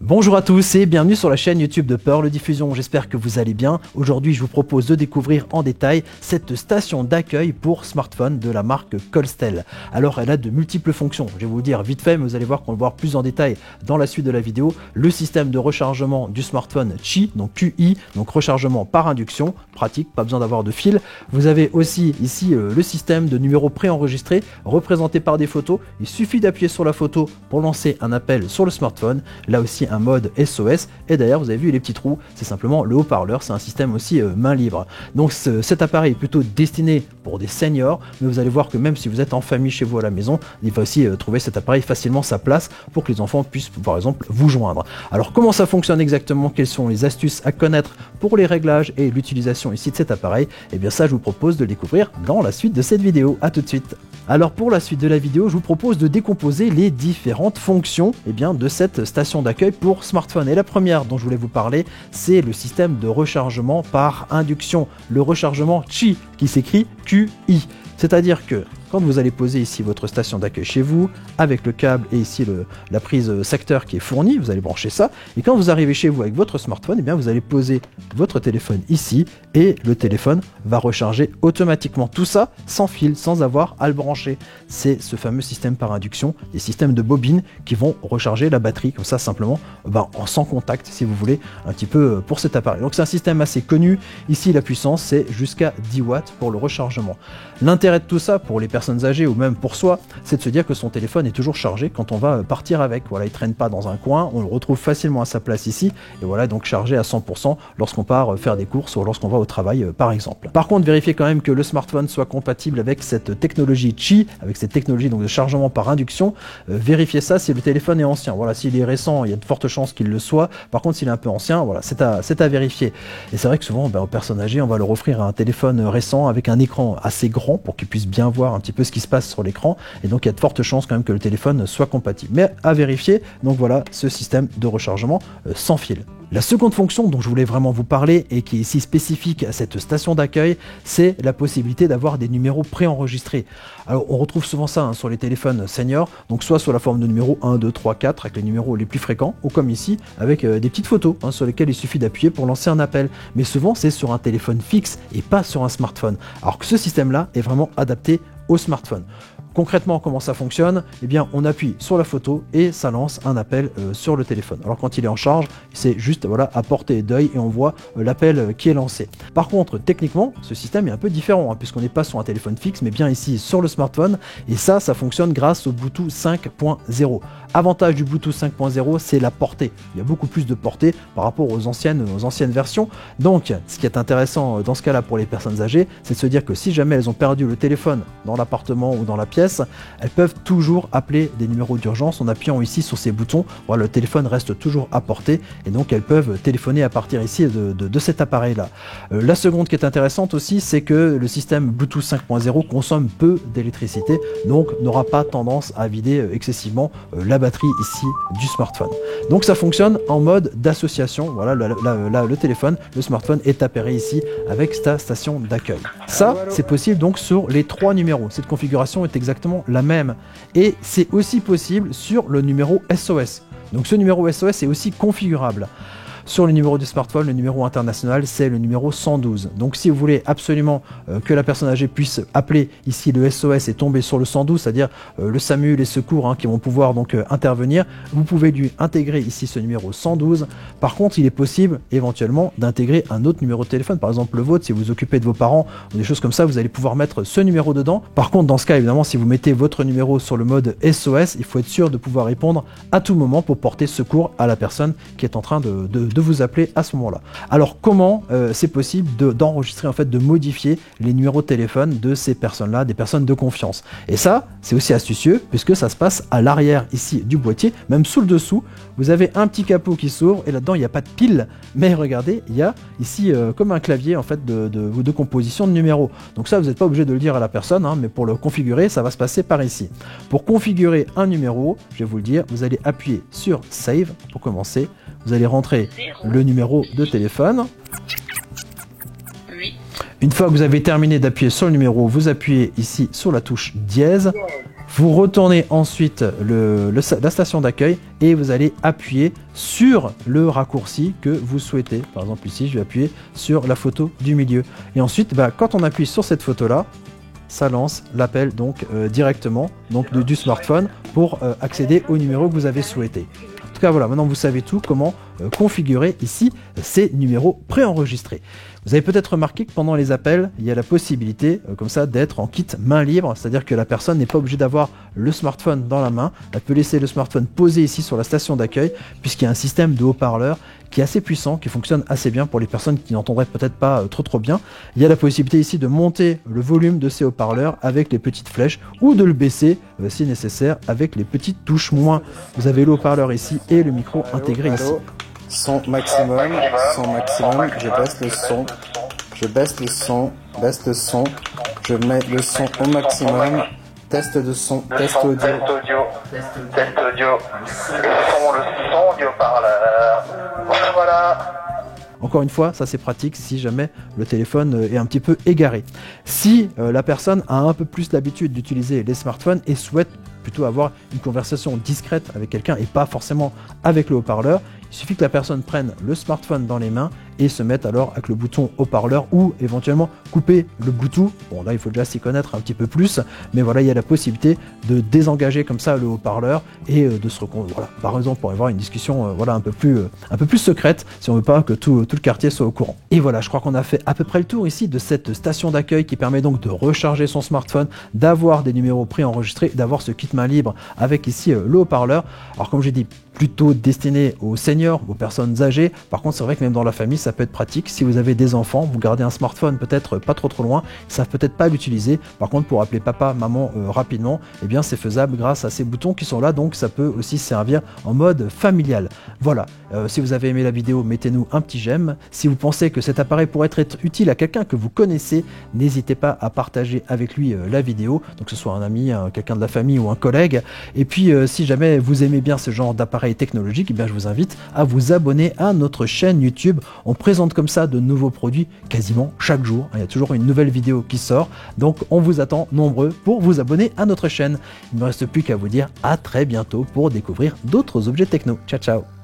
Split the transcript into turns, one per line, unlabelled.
Bonjour à tous et bienvenue sur la chaîne YouTube de Pearl Diffusion, j'espère que vous allez bien. Aujourd'hui je vous propose de découvrir en détail cette station d'accueil pour smartphone de la marque Colstel. Alors elle a de multiples fonctions, je vais vous le dire vite fait mais vous allez voir qu'on va voir plus en détail dans la suite de la vidéo. Le système de rechargement du smartphone Qi, donc QI, donc rechargement par induction, pratique, pas besoin d'avoir de fil. Vous avez aussi ici le système de numéros préenregistrés représenté par des photos. Il suffit d'appuyer sur la photo pour lancer un appel sur le smartphone, là aussi un mode SOS, et d'ailleurs vous avez vu les petits trous, c'est simplement le haut-parleur, c'est un système aussi main libre. Donc cet appareil est plutôt destiné pour des seniors, mais vous allez voir que même si vous êtes en famille chez vous à la maison, il va aussi trouver cet appareil facilement sa place pour que les enfants puissent par exemple vous joindre. Alors comment ça fonctionne exactement, quelles sont les astuces à connaître pour les réglages et l'utilisation ici de cet appareil, et bien ça je vous propose de le découvrir dans la suite de cette vidéo. À tout de suite. Alors pour la suite de la vidéo, je vous propose de décomposer les différentes fonctions de cette station d'accueil pour smartphone. Et la première dont je voulais vous parler, c'est le système de rechargement par induction, le rechargement Qi qui s'écrit QI. C'est-à-dire que quand vous allez poser ici votre station d'accueil chez vous, avec le câble et ici la prise secteur qui est fournie, vous allez brancher ça, et quand vous arrivez chez vous avec votre smartphone, vous allez poser votre téléphone ici, et le téléphone va recharger automatiquement. Tout ça sans fil, sans avoir à le brancher. C'est ce fameux système par induction, des systèmes de bobines qui vont recharger la batterie, comme ça simplement, en sans contact, si vous voulez, un petit peu pour cet appareil. Donc c'est un système assez connu. Ici, la puissance, c'est jusqu'à 10 watts pour le rechargement. L'intérêt de tout ça, pour les personnes âgées ou même pour soi, c'est de se dire que son téléphone est toujours chargé quand on va partir avec. Voilà, il traîne pas dans un coin, on le retrouve facilement à sa place ici, et voilà, donc chargé à 100% lorsqu'on part faire des courses ou lorsqu'on va au travail par exemple. Par contre, vérifiez quand même que le smartphone soit compatible avec cette technologie Qi, avec cette technologie donc de chargement par induction. Vérifiez ça si le téléphone est ancien. Voilà, s'il est récent, il y a de fortes chances qu'il le soit. Par contre, s'il est un peu ancien, voilà, c'est à vérifier. Et c'est vrai que souvent, aux personnes âgées, on va leur offrir un téléphone récent avec un écran assez grand pour qu'ils puissent bien voir un petit peu ce qui se passe sur l'écran, et donc il y a de fortes chances quand même que le téléphone soit compatible. Mais à vérifier, donc voilà ce système de rechargement sans fil. La seconde fonction dont je voulais vraiment vous parler et qui est ici spécifique à cette station d'accueil, c'est la possibilité d'avoir des numéros préenregistrés. Alors on retrouve souvent ça sur les téléphones seniors, donc soit sous la forme de numéros 1, 2, 3, 4 avec les numéros les plus fréquents, ou comme ici avec des petites photos sur lesquelles il suffit d'appuyer pour lancer un appel. Mais souvent c'est sur un téléphone fixe et pas sur un smartphone. Alors que ce système-là est vraiment adapté au smartphone. Concrètement, comment ça fonctionne? On appuie sur la photo et ça lance un appel sur le téléphone. Alors quand il est en charge, c'est juste à portée d'œil et on voit l'appel qui est lancé. Par contre, techniquement, ce système est un peu différent puisqu'on n'est pas sur un téléphone fixe, mais bien ici sur le smartphone. Et ça fonctionne grâce au Bluetooth 5.0. Avantage du Bluetooth 5.0, c'est la portée. Il y a beaucoup plus de portée par rapport aux anciennes versions. Donc, ce qui est intéressant dans ce cas-là pour les personnes âgées, c'est de se dire que si jamais elles ont perdu le téléphone dans l'appartement ou dans la pièce, elles peuvent toujours appeler des numéros d'urgence en appuyant ici sur ces boutons. Voilà, le téléphone reste toujours à portée et donc elles peuvent téléphoner à partir ici de cet appareil-là. La seconde qui est intéressante aussi, c'est que le système Bluetooth 5.0 consomme peu d'électricité, donc n'aura pas tendance à vider excessivement la batterie ici du smartphone. Donc ça fonctionne en mode d'association. Voilà, le téléphone, le smartphone est appairé ici avec sa station d'accueil. Ça, c'est possible donc sur les 3 numéros. Cette configuration est exactement la même. Et c'est aussi possible sur le numéro SOS. Donc ce numéro SOS est aussi configurable. Sur le numéro du smartphone, le numéro international, c'est le numéro 112. Donc si vous voulez absolument que la personne âgée puisse appeler ici le SOS et tomber sur le 112, c'est-à-dire le SAMU, les secours qui vont pouvoir donc intervenir, vous pouvez lui intégrer ici ce numéro 112. Par contre, il est possible éventuellement d'intégrer un autre numéro de téléphone, par exemple le vôtre, si vous vous occupez de vos parents ou des choses comme ça, vous allez pouvoir mettre ce numéro dedans. Par contre, dans ce cas, évidemment, si vous mettez votre numéro sur le mode SOS, il faut être sûr de pouvoir répondre à tout moment pour porter secours à la personne qui est en train de vous appeler à ce moment-là. Alors comment c'est possible d'enregistrer, de modifier les numéros de téléphone de ces personnes-là, des personnes de confiance? Et ça, c'est aussi astucieux puisque ça se passe à l'arrière ici du boîtier, même sous le dessous, vous avez un petit capot qui s'ouvre et là-dedans il n'y a pas de pile, mais regardez, il y a ici comme un clavier de composition de numéros. Donc ça, vous n'êtes pas obligé de le dire à la personne, mais pour le configurer, ça va se passer par ici. Pour configurer un numéro, je vais vous le dire, vous allez appuyer sur Save pour commencer. Vous allez rentrer le numéro de téléphone. Une fois que vous avez terminé d'appuyer sur le numéro, vous appuyez ici sur la touche dièse. Vous retournez ensuite la station d'accueil et vous allez appuyer sur le raccourci que vous souhaitez. Par exemple ici, je vais appuyer sur la photo du milieu. Et ensuite, quand on appuie sur cette photo-là, ça lance l'appel donc directement du smartphone pour accéder au numéro que vous avez souhaité. En tout cas, voilà, maintenant vous savez tout comment configurer ici ces numéros préenregistrés. Vous avez peut-être remarqué que pendant les appels, il y a la possibilité comme ça d'être en kit main libre, c'est-à-dire que la personne n'est pas obligée d'avoir le smartphone dans la main. Elle peut laisser le smartphone posé ici sur la station d'accueil, puisqu'il y a un système de haut-parleur qui est assez puissant, qui fonctionne assez bien pour les personnes qui n'entendraient peut-être pas trop bien. Il y a la possibilité ici de monter le volume de ces haut-parleurs avec les petites flèches ou de le baisser si nécessaire avec les petites touches moins. Vous avez le haut-parleur ici et le micro intégré ici.
Son maximum, je baisse le son, baisse le son, je mets le son au maximum, test de son, test audio, le son du haut-parleur, voilà.
Encore une fois, ça c'est pratique si jamais le téléphone est un petit peu égaré. Si la personne a un peu plus l'habitude d'utiliser les smartphones et souhaite plutôt avoir une conversation discrète avec quelqu'un et pas forcément avec le haut-parleur, il suffit que la personne prenne le smartphone dans les mains et se mette alors avec le bouton haut-parleur ou éventuellement couper le Bluetooth. Bon là il faut déjà s'y connaître un petit peu plus, mais voilà, il y a la possibilité de désengager comme ça le haut-parleur et de se voilà, par exemple pour avoir une discussion voilà, un peu plus secrète si on veut pas que tout le quartier soit au courant. Et voilà, je crois qu'on a fait à peu près le tour ici de cette station d'accueil qui permet donc de recharger son smartphone, d'avoir des numéros préenregistrés, d'avoir ce kit main libre avec ici le haut-parleur. Alors comme j'ai dit, plutôt destiné aux seniors, aux personnes âgées. Par contre, c'est vrai que même dans la famille, ça peut être pratique. Si vous avez des enfants, vous gardez un smartphone peut-être pas trop loin, ils savent peut-être pas l'utiliser. Par contre, pour appeler papa, maman rapidement, eh bien c'est faisable grâce à ces boutons qui sont là. Donc ça peut aussi servir en mode familial. Voilà. Si vous avez aimé la vidéo, mettez-nous un petit j'aime. Si vous pensez que cet appareil pourrait être utile à quelqu'un que vous connaissez, n'hésitez pas à partager avec lui la vidéo. Donc que ce soit un ami, quelqu'un de la famille ou un collègue. Et puis si jamais vous aimez bien ce genre d'appareil technologique, eh bien je vous invite à vous abonner à notre chaîne YouTube. On présente comme ça de nouveaux produits quasiment chaque jour. Il y a toujours une nouvelle vidéo qui sort. Donc on vous attend nombreux pour vous abonner à notre chaîne. Il ne me reste plus qu'à vous dire à très bientôt pour découvrir d'autres objets techno. Ciao ciao.